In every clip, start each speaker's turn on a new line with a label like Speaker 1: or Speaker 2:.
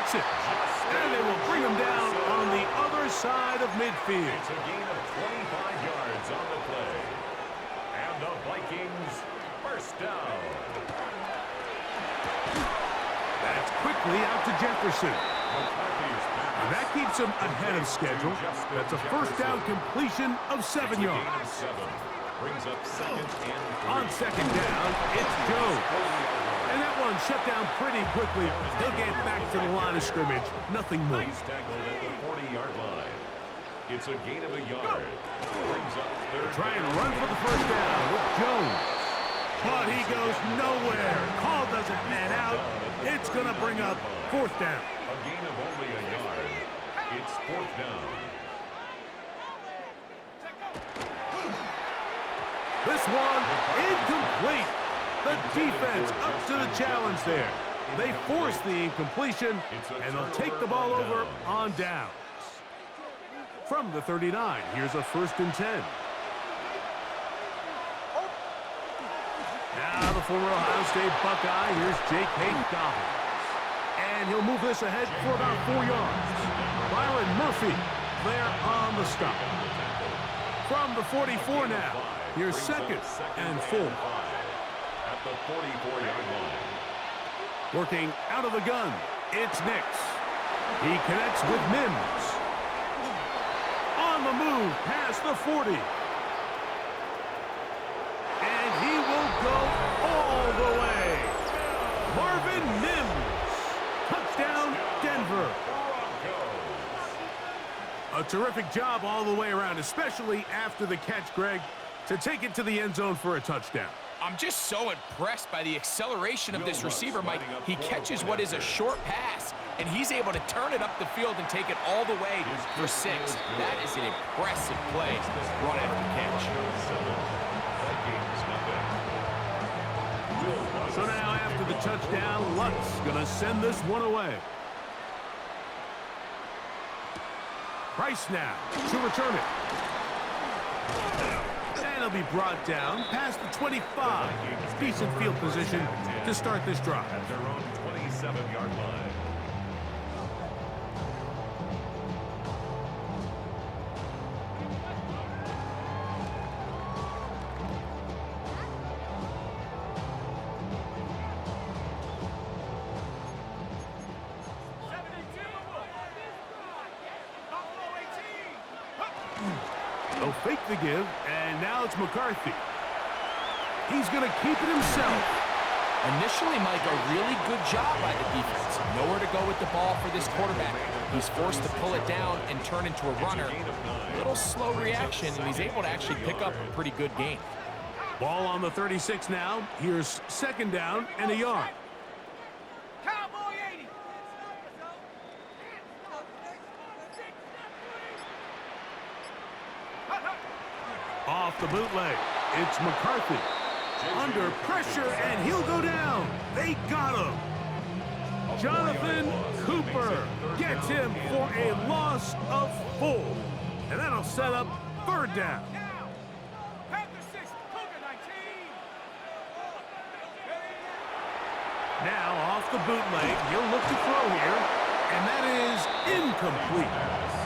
Speaker 1: makes it. And they will bring him down on the other side of midfield.
Speaker 2: It's a gain of 25 yards on the play. And the Vikings first down.
Speaker 1: That's quickly out to Jefferson. And that keeps him ahead of schedule. That's a first down completion of 7 yards.
Speaker 2: Brings up second and 3.
Speaker 1: On second down, it's Jones. And that one shut down pretty quickly. He'll get back to the line of scrimmage. Nothing more.
Speaker 2: He's tackled at the 40-yard line. It's a gain of a yard. Brings up third.
Speaker 1: Try and run for the first down with Jones. But he goes nowhere. Call doesn't pan out. It's going to bring up fourth down.
Speaker 2: A gain of only a yard. It's fourth down.
Speaker 1: This one incomplete. The defense up to the challenge there. They force the incompletion, and they'll take the ball over on downs. From the 39, here's a 1st and 10. Now the former Ohio State Buckeye, here's Jake Hayden-Dobbins. And he'll move this ahead for about 4 yards. Byron Murphy there on the stop. From the 44 now, here's 2nd and 4.
Speaker 2: At the 44-yard line.
Speaker 1: Working out of the gun, it's Nix. He connects with Mims. On the move, past the 40. And he will go all the way. Marvin Mims. Touchdown, Denver. A terrific job all the way around, especially after the catch, Greg, to take it to the end zone for a touchdown.
Speaker 3: I'm just so impressed by the acceleration of this receiver, Mike. He catches what is a short pass, and he's able to turn it up the field and take it all the way for 6. That is an impressive play run after catch.
Speaker 1: So now after the touchdown, Lutz going to send this one away. Price now to return it. And he'll be brought down past the 25. Decent field position to start this drive.
Speaker 2: At their own 27-yard line.
Speaker 1: They'll fake the give, and now it's McCarthy. He's going to keep it himself.
Speaker 3: Initially, Mike, a really good job by the defense. Nowhere to go with the ball for this quarterback. He's forced to pull it down and turn into a runner. A little slow reaction, and he's able to actually pick up a pretty good gain.
Speaker 1: Ball on the 36 now. Here's 2nd down and a yard. Off the bootleg, it's McCarthy. Under pressure, and he'll go down. They got him. Jonathan Cooper gets him for a loss of 4. And that'll set up 3rd down. Now off the bootleg, he'll look to throw here, and that is incomplete.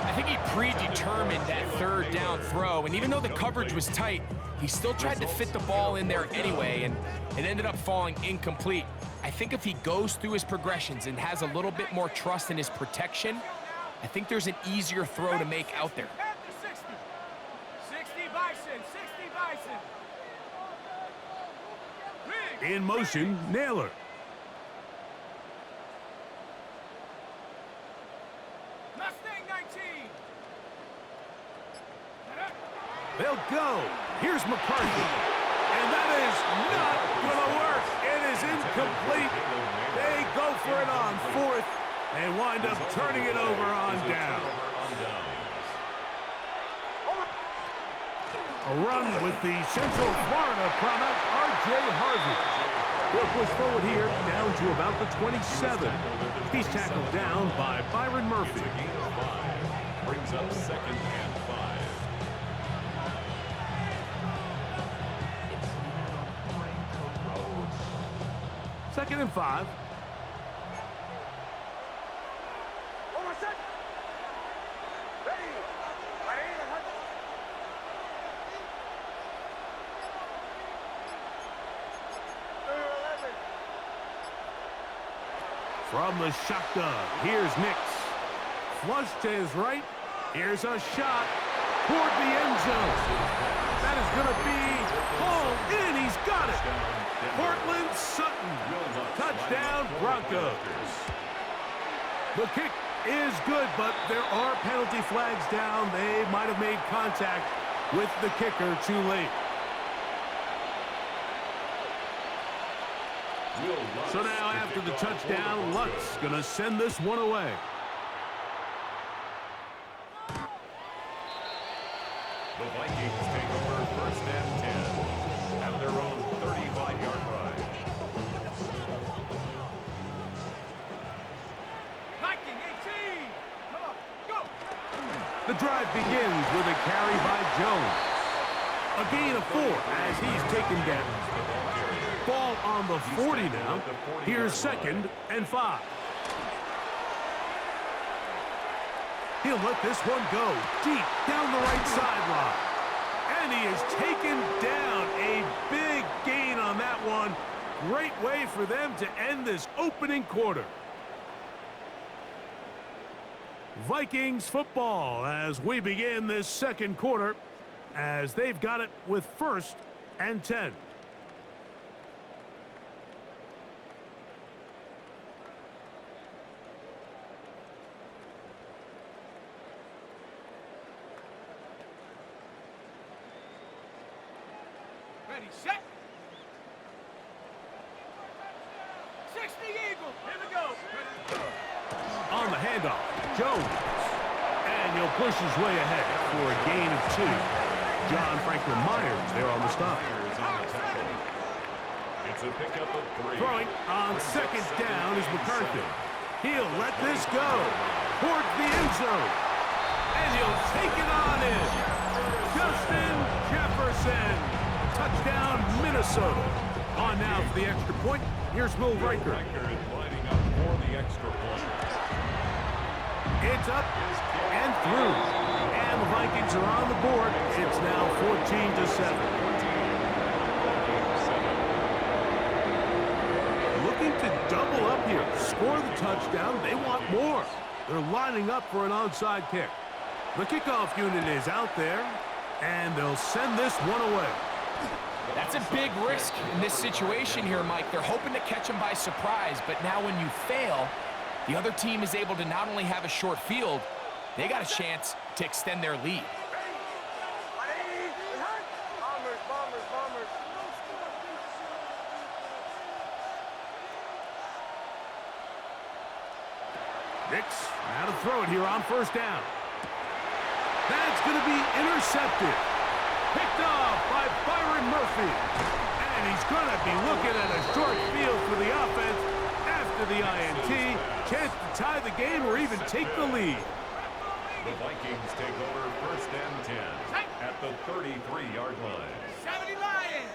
Speaker 3: I think he predetermined that 3rd down throw, and even though the coverage was tight, he still tried to fit the ball in there anyway, and it ended up falling incomplete. I think if he goes through his progressions and has a little bit more trust in his protection, I think there's an easier throw to make out there.
Speaker 4: 60 Bison, 60 Bison.
Speaker 1: In motion, Naylor. They'll go. Here's McCarthy. And that is not going to work. It is incomplete. They go for it on 4th and wind up turning it over on down. A run with the Central Florida product, R.J. Harvey. They'll push forward here down to about the 27. He's tackled down by Byron Murphy.
Speaker 2: Brings up 2nd and 5.
Speaker 1: 2nd and 5. From the shotgun, here's Nix. Flush to his right. Here's a shot toward the end zone. That is going to be hauled in. He's got it. Cortland Sutton. Touchdown, Broncos. The kick is good, but there are penalty flags down. They might have made contact with the kicker too late. So now after the touchdown, Lutz going to send this one away.
Speaker 2: The Vikings take over first and 10 at their own 35-yard line.
Speaker 4: Viking 18. Come on, go.
Speaker 1: The drive begins with a carry by Jones. A gain of 4 as he's taken down. Ball on the 40 now. Here's 2nd and 5. He'll let this one go deep down the right sideline. And he is taken down. A big gain on that one. Great way for them to end this opening quarter. Vikings football as we begin this second quarter, as they've got it with 1st and 10.
Speaker 4: Ready, set. 60 Eagle. Here we go.
Speaker 1: On the handoff, Jones. And he'll push his way ahead for a gain of 2. John Franklin Myers there on the stop.
Speaker 2: It's a pickup of 3.
Speaker 1: Throwing on 2nd down is McCarthy. He'll let this go towards the end zone. And he'll take it on in. Justin Jefferson. Touchdown, Minnesota. On now for the extra point. Here's Will Riker.
Speaker 2: Lining up for the extra point.
Speaker 1: It's up and through. And the Vikings are on the board. It's now 14-7. Looking to double up here. Score the touchdown. They want more. They're lining up for an onside kick. The kickoff unit is out there, and they'll send this one away.
Speaker 3: That's a big risk in this situation here, Mike. They're hoping to catch him by surprise, but now when you fail, the other team is able to not only have a short field, they got a chance to extend their lead.
Speaker 1: Nix, now to throw it here on 1st down. That's going to be intercepted. Picked off by Byron Murphy. And he's going to be looking at a short field for the offense after the INT. Chance to tie the game or even take the lead.
Speaker 2: The Vikings take over first and 10 at the 33-yard line.
Speaker 4: 70 Lions.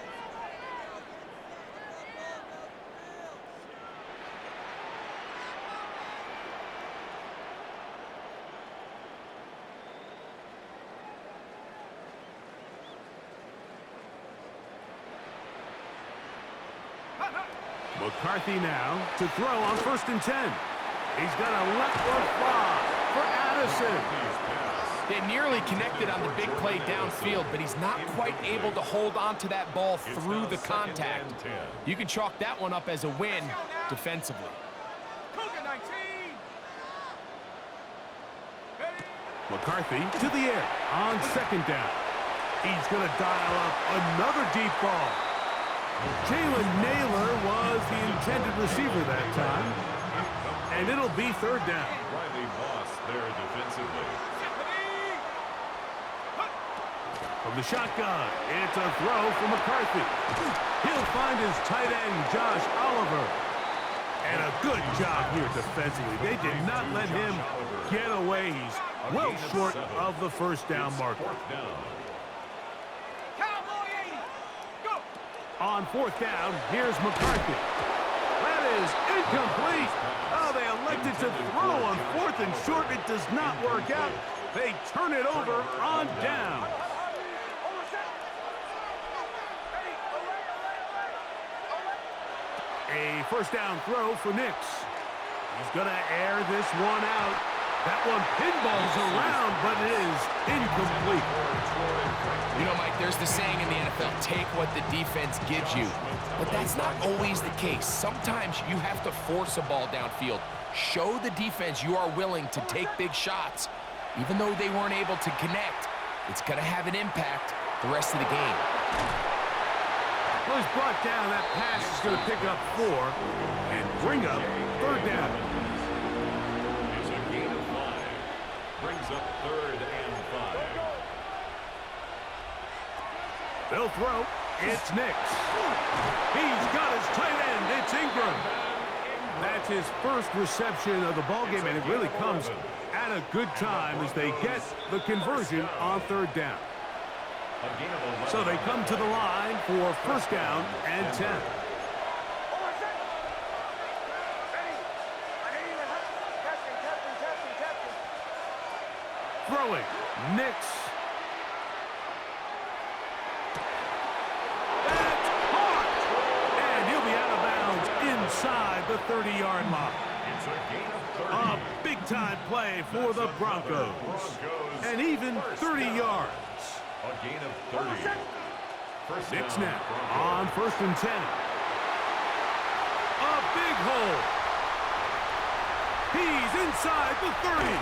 Speaker 1: McCarthy now to throw on 1st and 10. He's going to let one fly for Addison.
Speaker 3: They nearly connected on the big play downfield, but he's not quite able to hold on to that ball through the contact. You can chalk that one up as a win defensively.
Speaker 4: Cougar 19.
Speaker 1: McCarthy to the air on 2nd down. He's going to dial up another deep ball. Jalen Naylor was the intended receiver that time. And it'll be 3rd down.
Speaker 2: Riley Moss there defensively.
Speaker 1: From the shotgun, it's a throw for McCarthy. He'll find his tight end, Josh Oliver. And a good job here defensively. They did not let him get away. He's well short of the 1st down marker. On 4th down, here's McCarthy. That is incomplete. Oh, they elected to throw on 4th and short. It does not work out. They turn it over on down. A 1st down throw for Nix. gonna air this one out. That one pinballs around, but it is incomplete.
Speaker 3: You know, Mike, there's the saying in the NFL, take what the defense gives you. But that's not always the case. Sometimes you have to force a ball downfield. Show the defense you are willing to take big shots. Even though they weren't able to connect, it's going to have an impact the rest of the game.
Speaker 1: Well, he's brought down. That pass is going to pick up 4 and bring up 3rd down.
Speaker 2: It's a gain of 5. Brings up 3rd and 5.
Speaker 1: They'll throw. It's Nix. He's got his tight end. It's Ingram. That's his first reception of the ballgame, and it really comes at a good time as they get the conversion on 3rd down. So they come to the line for 1st down and 10. Throwing. Nix. That's caught! And he'll be out of bounds inside the 30-yard line.
Speaker 2: It's a gain of 30.
Speaker 1: A big-time play for the Broncos. And even 30 yards.
Speaker 2: A gain of 30.
Speaker 1: Nix now on 1st and 10. A big hole. He's inside the 30.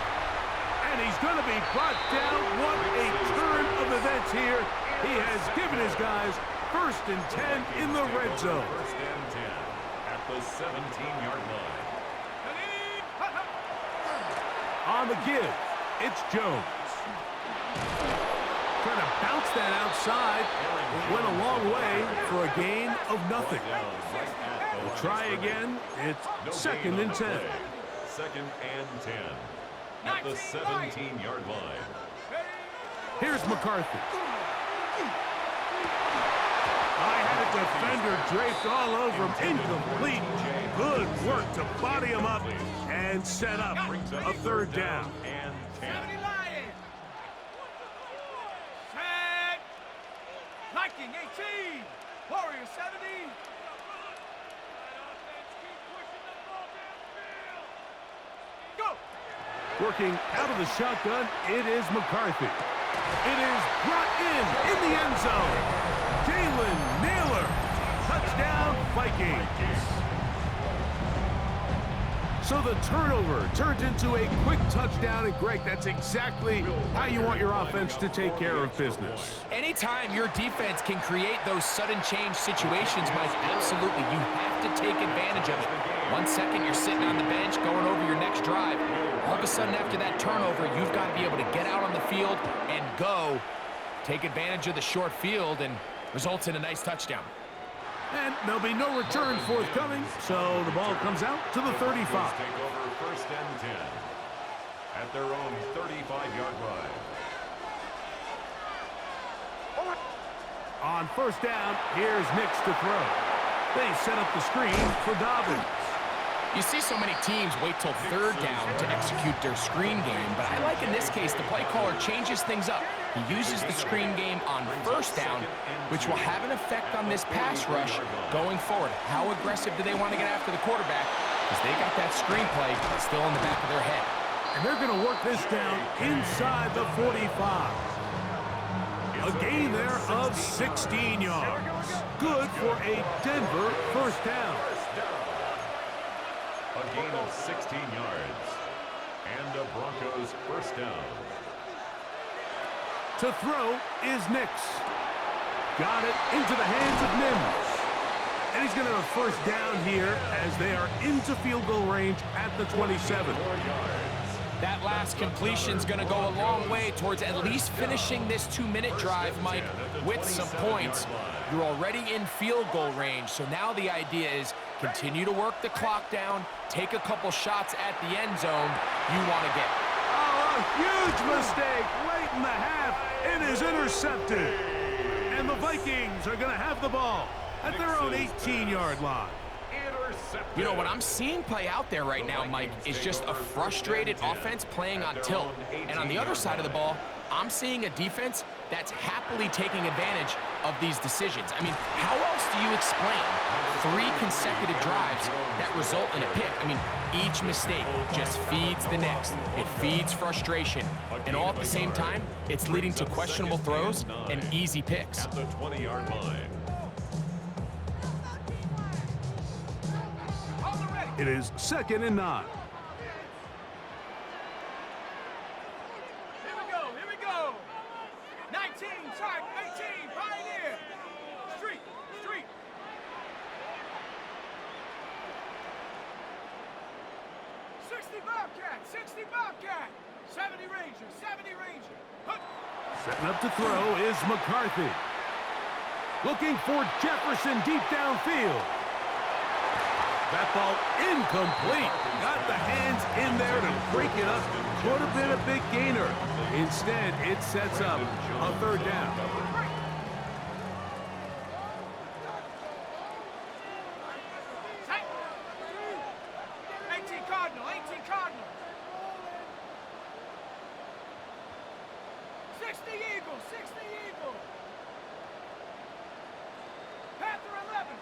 Speaker 1: And he's going to be brought down. What a turn of events here. He has given his guys 1st and 10 in the red zone.
Speaker 2: 1st and 10 at the 17-yard line.
Speaker 1: On the give, it's Jones. Trying to bounce that outside. It went a long way for a gain of nothing. We'll try again. It's 2nd and 10.
Speaker 2: 2nd and 10 at the 17-yard line.
Speaker 1: Here's McCarthy. I had a defender draped all over him. Incomplete. Good work to body him up and set up a 3rd down.
Speaker 2: And 10.
Speaker 4: 70 Lions. Set. Viking 18. Warrior 70. Go.
Speaker 1: Working out of the shotgun, it is McCarthy. It is brought in the end zone. Jalen Naylor. Touchdown, Vikings. So the turnover turns into a quick touchdown, and Greg, that's exactly how you want your offense to take care of business.
Speaker 3: Anytime your defense can create those sudden change situations, Mike, absolutely, you have to take advantage of it. 1 second, you're sitting on the bench going over your next drive. All of a sudden, after that turnover, you've got to be able to get out on the field and go. Take advantage of the short field and results in a nice touchdown.
Speaker 1: And there'll be no return forthcoming, so the ball comes out to the 35.
Speaker 2: Take over 1st and 10 at their own 35-yard line.
Speaker 1: On 1st down, here's Nix to throw. They set up the screen for Dobbins.
Speaker 3: You see so many teams wait till 3rd down to execute their screen game, but I like in this case the play caller changes things up. He uses the screen game on 1st down, which will have an effect on this pass rush going forward. How aggressive do they want to get after the quarterback? Because they got that screen play still in the back of their head.
Speaker 1: And they're going to work this down inside the 45. A gain there of 16 yards. Good for a Denver 1st down.
Speaker 2: A gain of 16 yards. And a Broncos 1st down.
Speaker 1: To throw is Nix. Got it into the hands of Mims. And he's going to have 1st down here as they are into field goal range at the 27.
Speaker 3: That last completion's going to go a long way towards at least finishing this 2-minute drive, Mike, with some points. You're already in field goal range, so now the idea is continue to work the clock down, take a couple shots at the end zone you want to get.
Speaker 1: Oh, a huge mistake late in the half. It is intercepted. And the Vikings are going to have the ball at their own 18-yard line.
Speaker 3: You know, what I'm seeing play out there right now, Mike, is just a frustrated offense playing on tilt. And on the other side of the ball, I'm seeing a defense that's happily taking advantage of these decisions. I mean, how else do you explain 3 consecutive drives that result in a pick? I mean, each mistake just feeds the next. It feeds frustration. And all at the same time, it's leading to questionable throws and easy picks.
Speaker 2: At the 20-yard line.
Speaker 1: It is 2nd and 9.
Speaker 4: Here we go. 19, Shark, 18, Pioneer. Street. 60 Bobcat. 70 Ranger. Hook.
Speaker 1: Setting up to throw is McCarthy. Looking for Jefferson deep downfield. That ball incomplete. Got the hands in there to break it up. Could have been a big gainer. Instead, it sets up a 3rd down.
Speaker 4: Tight. 18 Cardinal. 60 Eagle. Panther 11.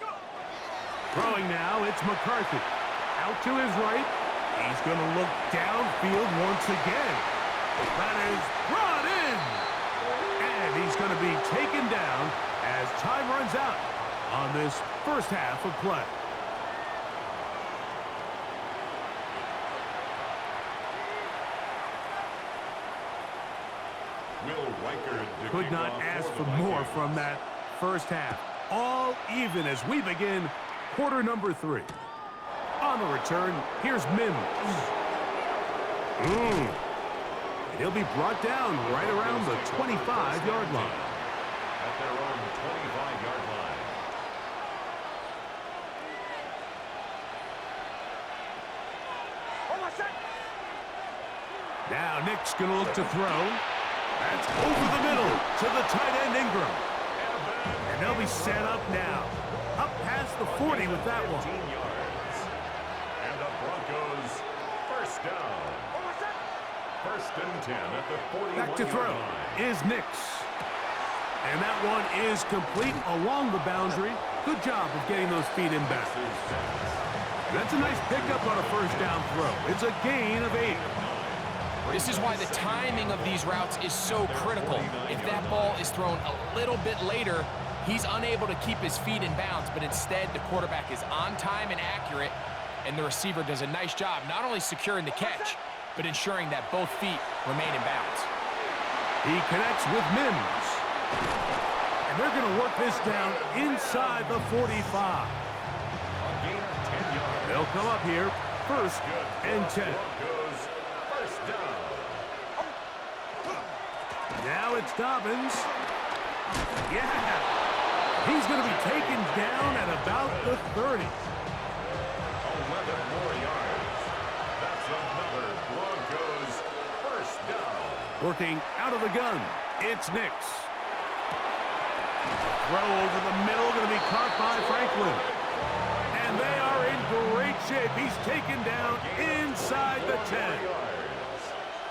Speaker 4: Go.
Speaker 1: Throwing now, it's McCarthy. Out to his right. He's going to look downfield once again. That is brought in. And he's going to be taken down as time runs out on this first half of play. Could not ask for more from that first half. All even as we begin quarter number 3. On the return, here's Mims. He'll be brought down right around the 25-yard line.
Speaker 2: At their own 25-yard line.
Speaker 1: Now Nick's going to look to throw. That's over the middle to the tight end Ingram. And they'll be set up now. Up past the 40 with that one.
Speaker 2: 15 yards. And the Broncos first down. 1st and 10 at the 41-yard line.
Speaker 1: Back to throw is Nix. And that one is complete along the boundary. Good job of getting those feet in back. That's a nice pickup on a first down throw. It's a gain of 8.
Speaker 3: This is why the timing of these routes is so critical. If that ball is thrown a little bit later, he's unable to keep his feet in bounds, but instead the quarterback is on time and accurate, and the receiver does a nice job not only securing the catch, but ensuring that both feet remain in bounds.
Speaker 1: He connects with Mims. And they're going to work this down inside the 45. They'll come up here, 1st and 10. Now it's Dobbins. Yeah. He's going to be taken down at about the 30.
Speaker 2: 11 more yards. That's another Broncos first down.
Speaker 1: Working out of the gun, it's Nix. Throw over the middle, going to be caught by Franklin. And they are in great shape. He's taken down inside the 10.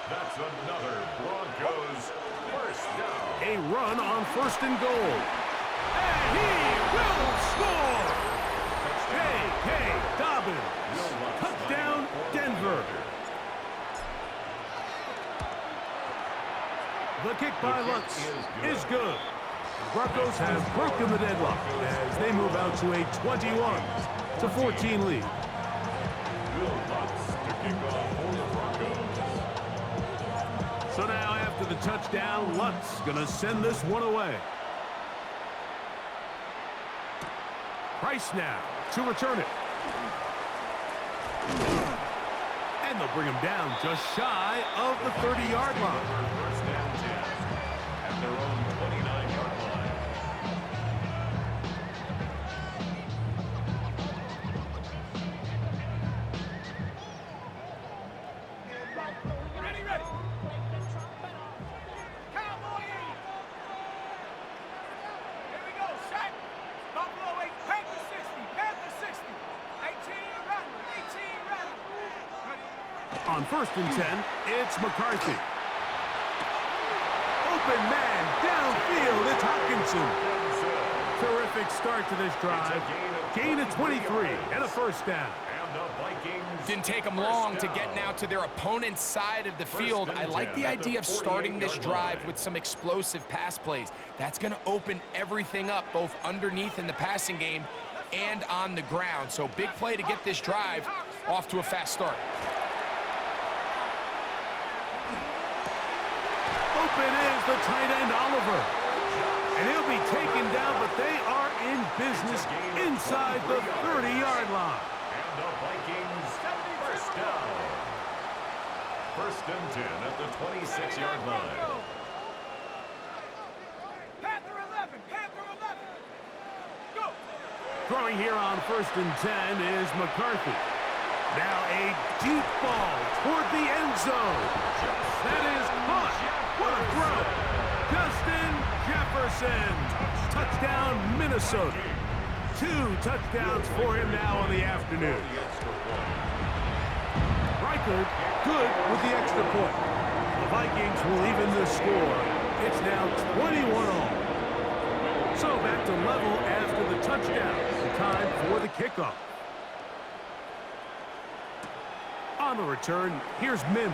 Speaker 2: That's another Broncos first down.
Speaker 1: A run on 1st and goal. And he will score! J.K. Dobbins. Touchdown, Denver. The kick by Lutz is good. The Broncos have broken the deadlock as they move out to a 21-14 lead. So now after the touchdown, Lutz gonna send this one away. Price now to return it. And they'll bring him down just shy of the 30-yard line.
Speaker 2: First and 10 at their own 29-yard line.
Speaker 4: Ready. Cowboy 80. Here we go, set. Buffalo 8, Panther 60. 18 Rattler.
Speaker 1: On 1st and 10, it's McCarthy. open man downfield. It's Hopkinson. Terrific start to this drive. Gain of 23 and a first down.
Speaker 2: And the Vikings.
Speaker 3: Didn't take them long to get now to their opponent's side of the field. I like the idea of starting this drive with some explosive pass plays. That's going to open everything up, both underneath in the passing game and on the ground. So big play to get this drive off to a fast start.
Speaker 1: Open is the tight end, Oliver. And he'll be taken down, but they are in business inside the 30-yard line.
Speaker 2: And the Vikings first down. First and 10 at the 26-yard line.
Speaker 4: Panther 11, Panther 11. Go.
Speaker 1: Throwing here on first and 10 is McCarthy. Now a deep ball toward the end zone. That is caught. What a throw. Justin Jefferson. Touchdown, Minnesota. 2 touchdowns for him now on the afternoon. Reichard good with the extra point. The Vikings will even the score. It's now 21-all. So back to level after the touchdown. Time for the kickoff. On the return, here's Mims.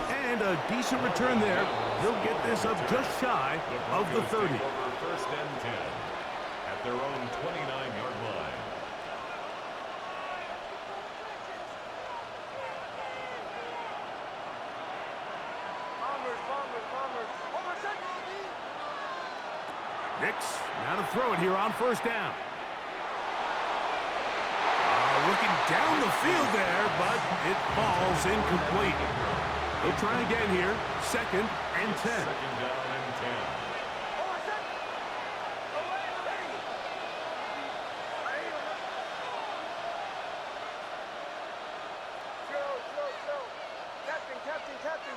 Speaker 1: And a decent return there. He'll get this up just shy of the 30.
Speaker 2: First and 10 at their own 29-yard line.
Speaker 1: Nix now to throw it here on first down. Looking down the field there, but it falls incomplete. They'll try again here. Second and 10.
Speaker 2: Second down and 10.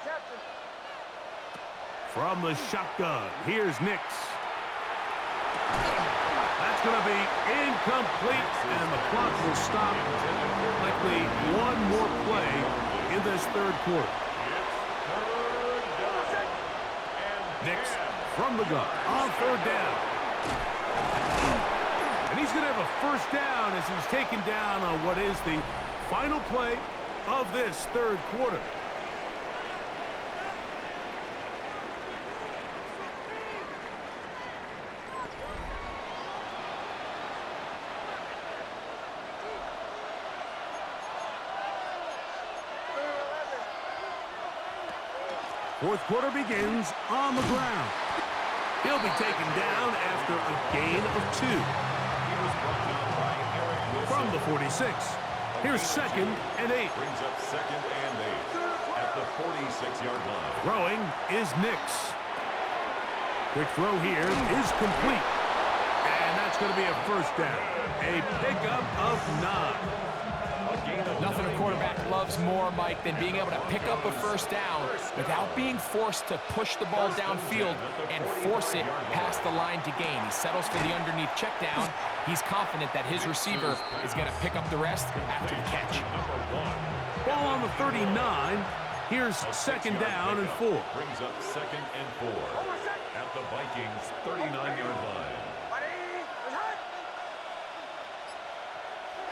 Speaker 4: Captain.
Speaker 1: From the shotgun, here's Nix. That's going to be incomplete, and the clock will stop. Likely one more play in this third quarter. Nix from the gun on third down. And he's going to have a first down as he's taken down on what is the final play of this third quarter. Fourth quarter begins on the ground. He'll be taken down after a gain of 2. From the 46. Here's second and 8.
Speaker 2: Brings up second and 8 at the 46-yard line.
Speaker 1: Throwing is Nix. Quick throw here is complete. And that's going to be a first down. A pickup of 9.
Speaker 3: Nothing a quarterback loves more, Mike, than being able to pick up a first down without being forced to push the ball downfield and force it past the line to gain. He settles for the underneath check down. He's confident that his receiver is going to pick up the rest after the catch.
Speaker 1: Ball on the 39. Here's second down and 4.
Speaker 2: Brings up second and 4 at the Vikings' 39-yard line.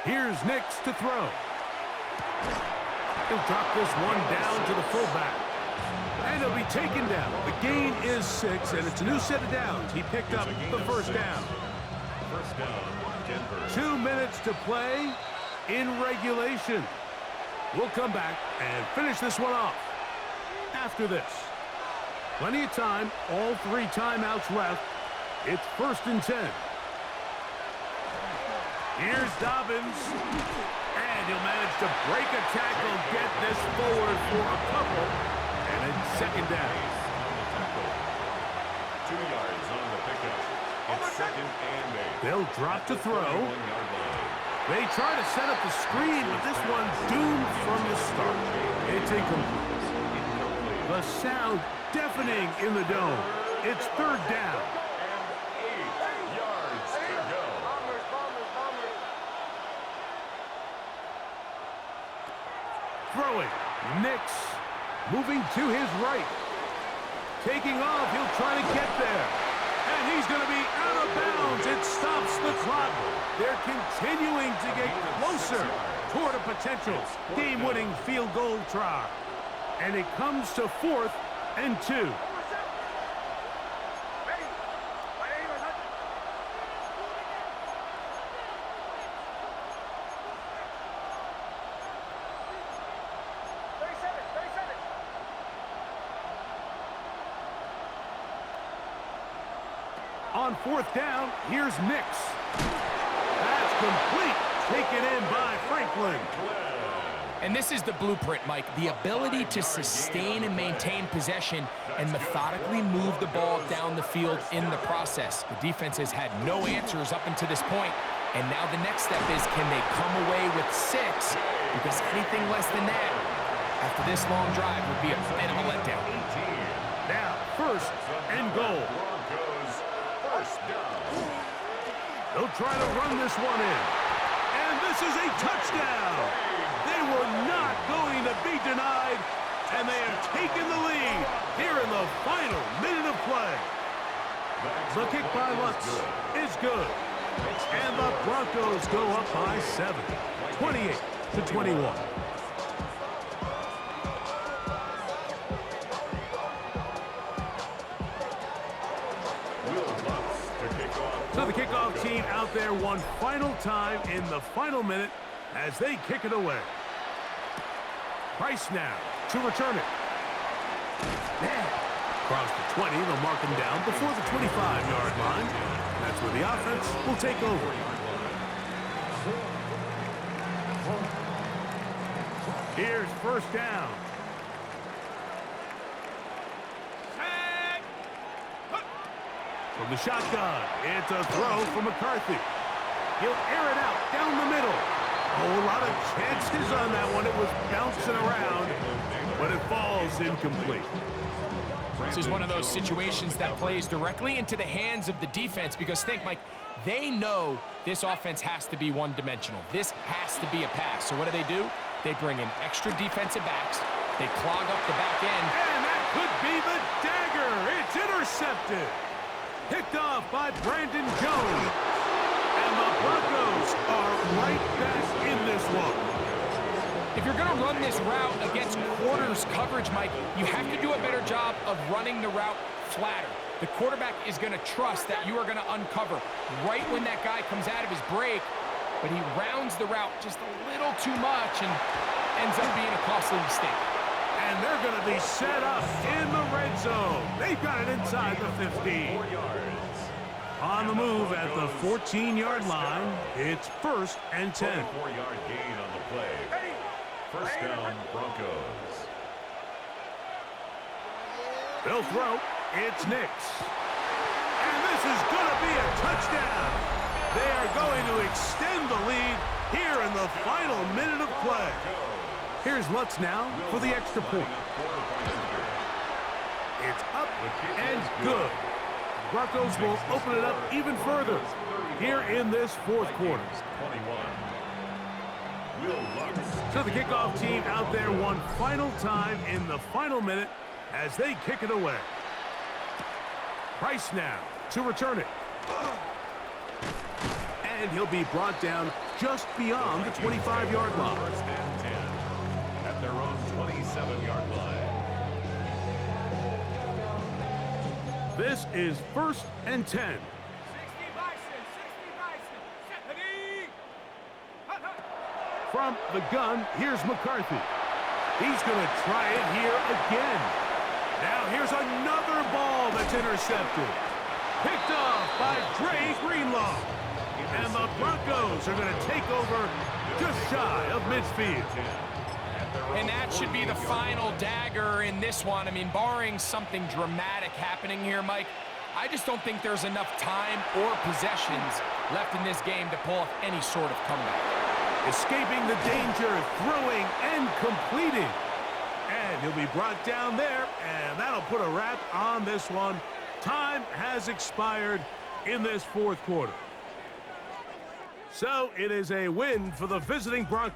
Speaker 1: Here's Nix to throw. He'll drop this one down to the fullback. And he'll be taken down. The gain is 6, and it's a new set of downs. He picked up the first down.
Speaker 2: First down, Denver.
Speaker 1: 2 minutes to play in regulation. We'll come back and finish this one off after this. Plenty of time, all 3 timeouts left. It's first and 10. Here's Dobbins. And he'll manage to break a tackle, get this forward for a couple. And it's second down.
Speaker 2: 2 yards on the pickup. It's second and 8.
Speaker 1: They'll drop to throw.
Speaker 2: 41-yard line.
Speaker 1: They try to set up the screen, but this one's doomed from the start. It's incomplete. The sound deafening in the dome. It's third down.
Speaker 2: And 8 yards to go.
Speaker 1: Throwing. Nix. Moving to his right. Taking off, he'll try to get there. And he's going to be out of bounds. It stops the clock. They're continuing to get closer toward a potential game-winning field goal try. And it comes to 4th and 2. On 4th down, here's Nix. That's complete. Taken in by Franklin.
Speaker 3: And this is the blueprint, Mike. The ability to sustain and maintain possession and methodically move the ball down the field in the process. The defense has had no answers up until this point, and now the next step is, can they come away with 6? Because anything less than that, after this long drive, would be a bit of a letdown.
Speaker 1: Now, 1st and goal. They'll try to run this one in. And this is a touchdown. They were not going to be denied, and they have taken the lead here in the final minute of play. The kick by Lutz is good. And the Broncos go up by 7, 28-21. So the kickoff team out there one final time in the final minute as they kick it away. Price now to return it. Across the 20, they'll mark him down before the 25-yard line. That's where the offense will take over. Here's 1st down. From the shotgun, it's a throw from McCarthy. He'll air it out down the middle. A whole lot of chances on that one. It was bouncing around, but it falls incomplete.
Speaker 3: This is one of those situations that plays directly into the hands of the defense because think, Mike, they know this offense has to be one-dimensional. This has to be a pass. So what do? They bring in extra defensive backs. They clog up the back end.
Speaker 1: And that could be the dagger. It's intercepted. Picked off by Brandon Jones. And the Broncos are right back in this one.
Speaker 3: If you're going to run this route against quarters coverage, Mike, you have to do a better job of running the route flatter. The quarterback is going to trust that you are going to uncover right when that guy comes out of his break, but he rounds the route just a little too much and ends up being a costly mistake.
Speaker 1: And they're going to be set up in the red zone. They've got it inside the 15. On the move at the 14-yard line, it's 1st and 10.
Speaker 2: 4-yard gain on the play. 1st down, Broncos.
Speaker 1: They'll throw. It's Nix. And this is going to be a touchdown. They are going to extend the lead here in the final minute of play. Here's Lutz now for the extra point. It's up and good. Broncos will open it up even further here in this 4th quarter. So the kickoff team out there one final time in the final minute as they kick it away. Price now to return it. And he'll be brought down just beyond the 25-yard line.
Speaker 2: 1st and 10 at their own 27-yard line.
Speaker 1: This is 1st and 10.
Speaker 4: 60 Bison, 60 Bison.
Speaker 1: From the gun, here's McCarthy. He's going to try it here again. Now here's another ball that's intercepted. Picked off by Dre Greenlaw. And the Broncos are going to take over just shy of midfield.
Speaker 3: And that should be the final dagger in this one. I mean, barring something dramatic happening here, Mike, I just don't think there's enough time or possessions left in this game to pull off any sort of comeback.
Speaker 1: Escaping the danger, throwing and completing. And he'll be brought down there, and that'll put a wrap on this one. Time has expired in this 4th quarter. So it is a win for the visiting Broncos.